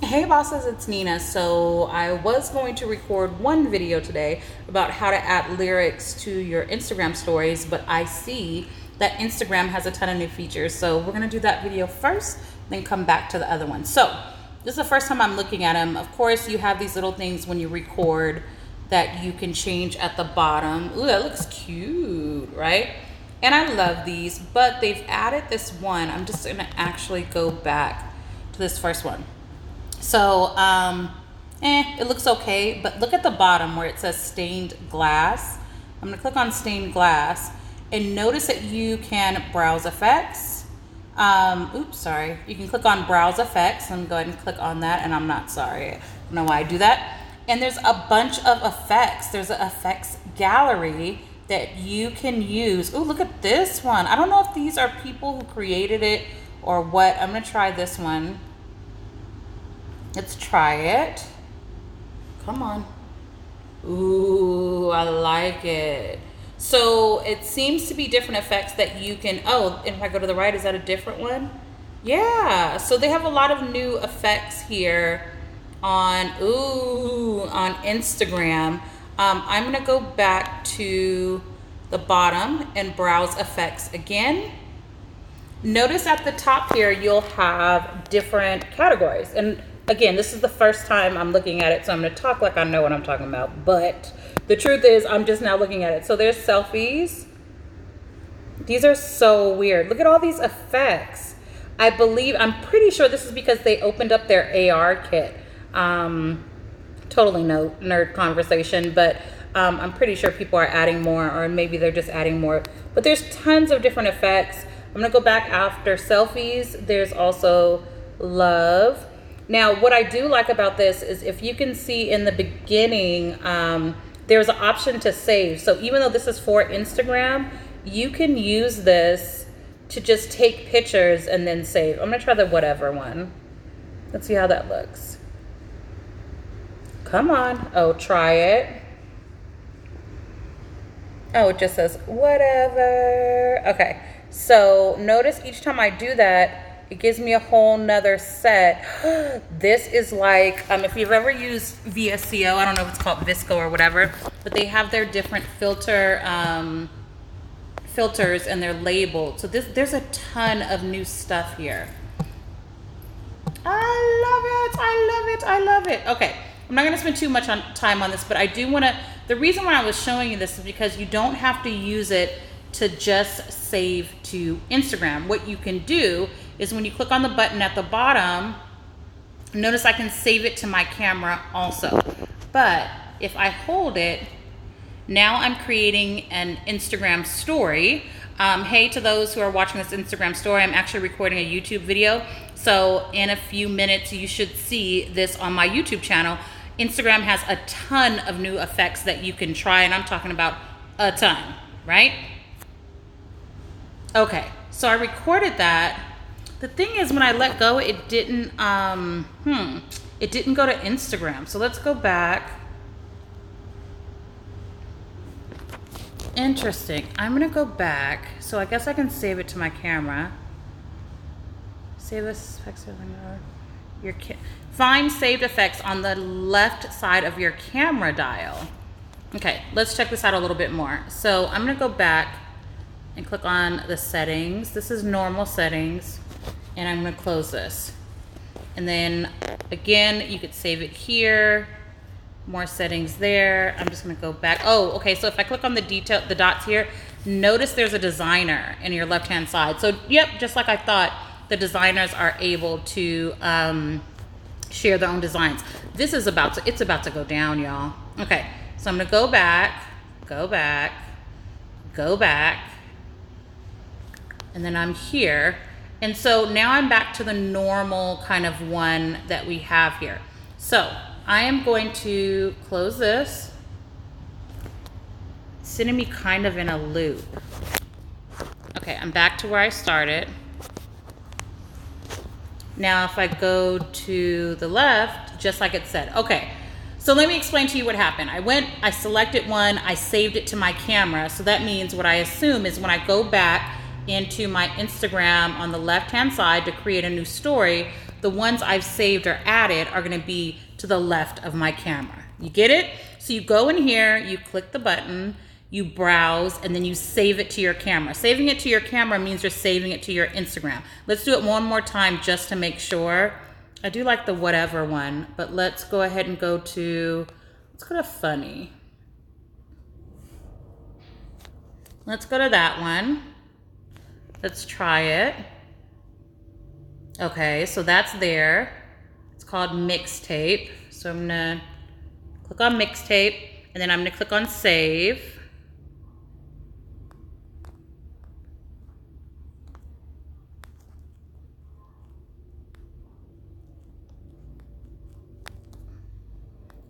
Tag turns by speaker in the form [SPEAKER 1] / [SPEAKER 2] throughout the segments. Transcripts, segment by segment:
[SPEAKER 1] Hey bosses, it's Nina. So I was going to record one video today about how to add lyrics to your Instagram stories, but I see that Instagram has a ton of new features. So we're gonna do that video first, then come back to the other one. So this is the first time I'm looking at them. Of course, you have these little things when you record that you can change at the bottom. Ooh, that looks cute, right? And I love these, but they've added this one. I'm just gonna actually go back to this first one. So, it looks okay, but look at the bottom where it says stained glass. I'm gonna click on stained glass and notice that you can browse effects. Oops, sorry. You can click on browse effects. Let me go ahead and click on that, and I'm not sorry. I don't know why I do that. And there's a bunch of effects. There's an effects gallery that you can use. Oh, look at this one. I don't know if these are people who created it or what. I'm gonna try this one. Let's try it. Come on. Ooh, I like it. So it seems to be different effects that you can, oh, and if I go to the right, is that a different one? Yeah, so they have a lot of new effects here on Instagram. I'm gonna go back to the bottom and browse effects again. Notice at the top here, you'll have different categories. And again, this is the first time I'm looking at it, so I'm gonna talk like I know what I'm talking about, but the truth is I'm just now looking at it. So there's selfies. These are so weird. Look at all these effects. I'm pretty sure this is because they opened up their AR kit. Totally no nerd conversation, but I'm pretty sure people are adding more, or maybe they're just adding more. But there's tons of different effects. I'm gonna go back after selfies. There's also love. Now, what I do like about this is if you can see in the beginning, there's an option to save. So even though this is for Instagram, you can use this to just take pictures and then save. I'm gonna try the whatever one. Let's see how that looks. Come on. Oh, try it. Oh, it just says whatever. Okay, so notice each time I do that, it gives me a whole nother set. This is like, if you've ever used VSCO, I don't know if it's called Visco or whatever, but they have their different filters and they're labeled. So there's a ton of new stuff here. I love it, I love it, I love it. Okay, I'm not gonna spend too much time on this, but I do wanna, the reason why I was showing you this is because you don't have to use it to just save to Instagram. What you can do is when you click on the button at the bottom, notice I can save it to my camera also. But if I hold it, now I'm creating an Instagram story. Hey to those who are watching this Instagram story, I'm actually recording a YouTube video. So in a few minutes, you should see this on my YouTube channel. Instagram has a ton of new effects that you can try, and I'm talking about a ton, right? Okay, so I recorded that. The thing is, when I let go, it didn't it didn't go to Instagram. So let's go back. Interesting. I'm gonna go back. So I guess I can save it to my camera. Save this effects. Find saved effects on the left side of your camera dial. Okay, let's check this out a little bit more. So I'm gonna go back and click on the settings. This is normal settings. And I'm gonna close this. And then again, you could save it here, more settings there. I'm just gonna go back. Oh, okay, so if I click on the dots here, notice there's a designer in your left-hand side. So yep, just like I thought, the designers are able to share their own designs. This is it's about to go down, y'all. Okay, so I'm gonna go back, go back, go back, and then I'm here. And so now I'm back to the normal kind of one that we have here. So I am going to close this. It's sending me kind of in a loop. Okay, I'm back to where I started. Now if I go to the left, just like it said. Okay, so let me explain to you what happened. I selected one, I saved it to my camera. So that means what I assume is when I go back into my Instagram on the left-hand side to create a new story, The ones I've saved or added are gonna be to the left of my camera. You get it? So you go in here, you click the button, you browse, and then you save it to your camera. Saving it to your camera means you're saving it to your Instagram. Let's do it one more time just to make sure. I do like the whatever one, but let's go ahead and let's go to funny. Let's go to that one. Let's try it. Okay, so that's there. It's called mixtape. So I'm gonna click on mixtape, and then I'm gonna click on save.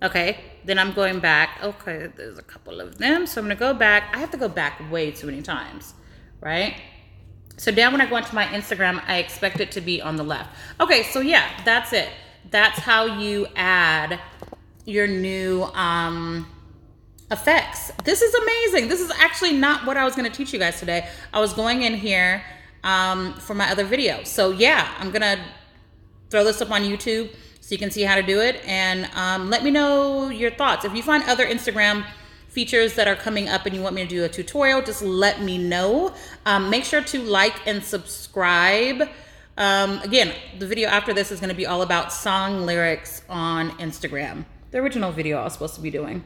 [SPEAKER 1] Okay, then I'm going back. Okay, there's a couple of them. So I'm gonna go back. I have to go back way too many times, right? So now when I go into my Instagram, I expect it to be on the left. Okay, so yeah, that's it. That's how you add your new effects. This is amazing. This is actually not what I was gonna teach you guys today. I was going in here for my other video. So yeah, I'm gonna throw this up on YouTube so you can see how to do it, and let me know your thoughts. If you find other Instagram features that are coming up and you want me to do a tutorial, just let me know. Make sure to like and subscribe. Again, the video after this is going to be all about song lyrics on Instagram, the original video I was supposed to be doing.